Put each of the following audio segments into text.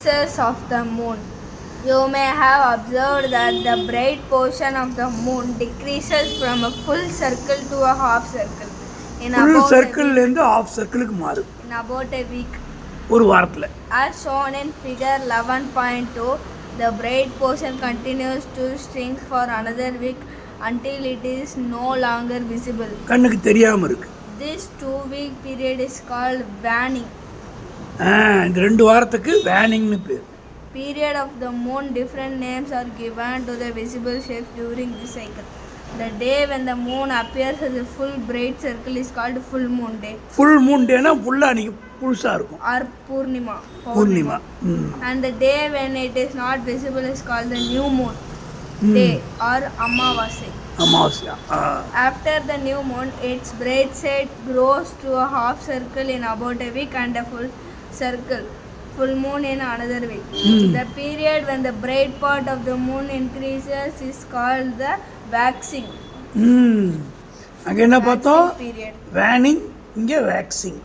Phases of the moon. You may have observed that the bright portion of the moon decreases from a full circle to a half circle in full about சர்க்கிள்லேருந்து half சர்க்கிளுக்கு மாறுது a week. ஒரு வாரத்தில். As shown in figure 11.2, the bright portion continues to shrink for another week until it is no longer visible. கண்ணுக்கு தெரியாமல் இருக்கு. This 2-week period is called waning. இந்த 2 வாரத்துக்கு வேனிங்னு பேர். Period of the moon, different names are given to the visible shapes during this cycle. The day when the moon appears as a full bright circle is called full moon day. Full moon டேனா ஃபுல்லாக அன்றைக்கி புதுசாக இருக்கும். Or Purnima. Purnima. And the day when it is not visible is called the new moon day or Amavasai. அமாவாசையா. After the new moon, its bright side grows to a half circle in about a week and a full circle, full moon in another week. The period when the bright part of the moon increases is called the waxing அங்கே என்ன பார்த்தோம்? period. Waning, இங்கே waxing.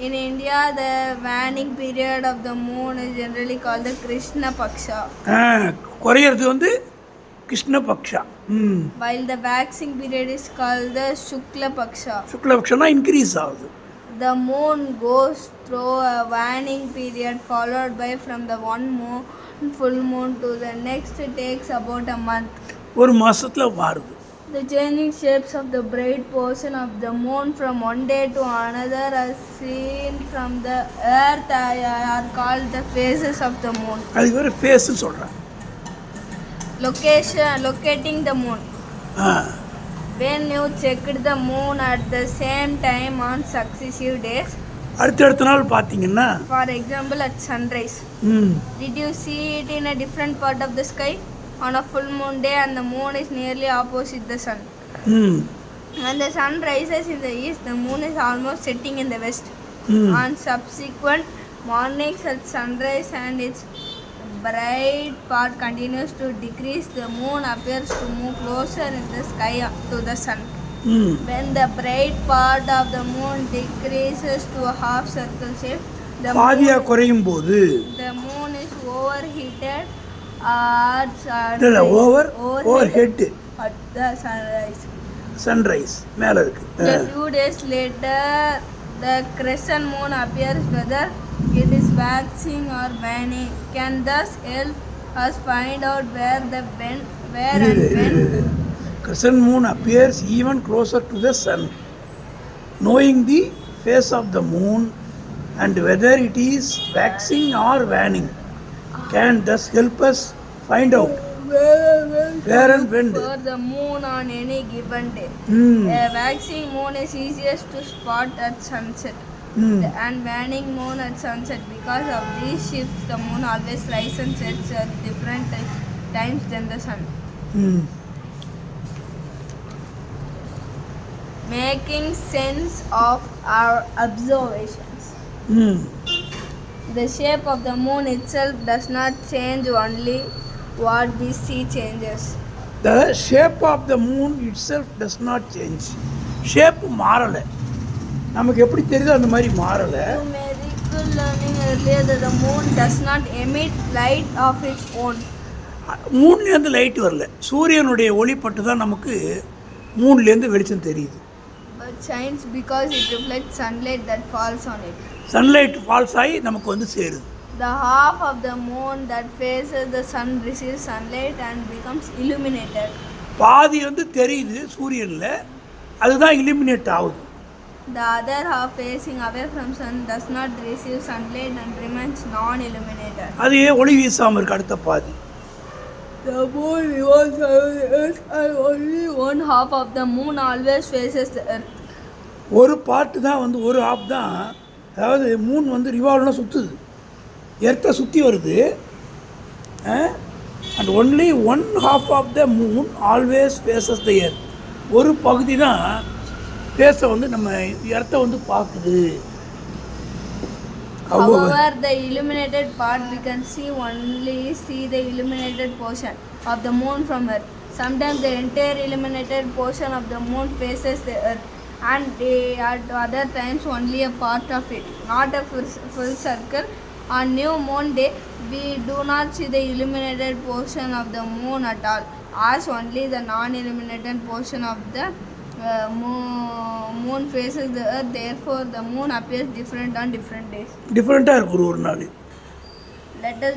In India, the waning period of the moon is generally called the Krishna Paksha, குறையிறது வந்து Krishna Paksha. while the waxing period is called the Shukla Paksha. சுக்லபக்ஷனா increase ஆகுது. The moon goes through a waning period followed by from the one moon, full moon to the next takes about a month. ஒரு மாதத்தில் மாறுது. The changing shapes of the bright portion of the moon from one day to another as seen from the earth are called the phases of the moon. அதுக்கு வேறு ஃபேஸ்ன்னு சொல்கிறேன். Locating the moon. When you checked the moon at the same time on successive days, அடுத்தடுத்த நாள் பார்த்தீங்கன்னா, for example at sunrise, did you see it in a different part of the sky on a full moon day and the moon is nearly opposite the sun? When the sun rises in the east, the moon is almost setting in the west. On subsequent mornings at sunrise and its bright part continues to decrease, the moon appears to move closer in the sky to the sun. When the bright part of the moon decreases to a half circle shape, பாதியாக குறையும் போது the moon is overheated over head at the sunrise. Sunrise மேலே இருக்கு. A few days later, the crescent moon appears whether it is waxing or waning. Can thus help us find out where and when. Crescent moon appears even closer to the sun. Knowing the phase of the moon and whether it is waxing or waning can thus help us find out where and when. For the moon on any given day. A waxing moon is easiest to spot at sunset and waning moon at sunset. Because of these shifts, the moon always rises and sets at different times than the sun. Making sense of our observations. The shape of the moon itself does not change, only what we see changes. The shape of the moon itself does not change. Shape மாறலை, நமக்கு எப்படி தெரியுதோ அந்த மாதிரி மாறலை. You may recall learning earlier that the moon does not emit light of its own. மூன்லேருந்து light வரல, சூரியனுடைய ஒளிப்பட்டு தான் நமக்கு மூன்லேருந்து வெளிச்சம் தெரியுது. But shines because it reflects sunlight that falls on it. Sunlight falls ஆகி நமக்கு வந்து சேருது. The half of the moon that faces the sun receives sunlight and becomes illuminated. பாதி வந்து தெரியுது சூரியனில், அதுதான் illuminate ஆகுது. The other half facing away from sun does not receive sunlight and remains non-illuminated. அது ஒளி வீசாமல் இருக்கு அடுத்த பாதி. The moon revolves around the earth and only one half of the moon always faces the earth. ஒரு part தான் வந்து ஒரு of தான், அதாவது மூன் வந்து ரிவால்வ்னா சுற்றுது, எர்த்தை சுற்றி வருது. And only one half of the moon always faces the earth. ஒரு பகுதி தான் ஃபேஸை வந்து நம்ம எர்த்தை வந்து பார்க்குது. However, the illuminated part we can only see the illuminated portion of the moon from earth. Sometimes the entire illuminated portion of the moon faces the earth, and at other times only a part of it, not a full circle On new moon day, we do not see the illuminated portion of the moon at all, as only the non-illuminated portion of the moon faces the earth. Therefore, the moon appears different on different days. டிஃப்ரெண்ட்டாக இருக்கும் ஒரு நாள். Let us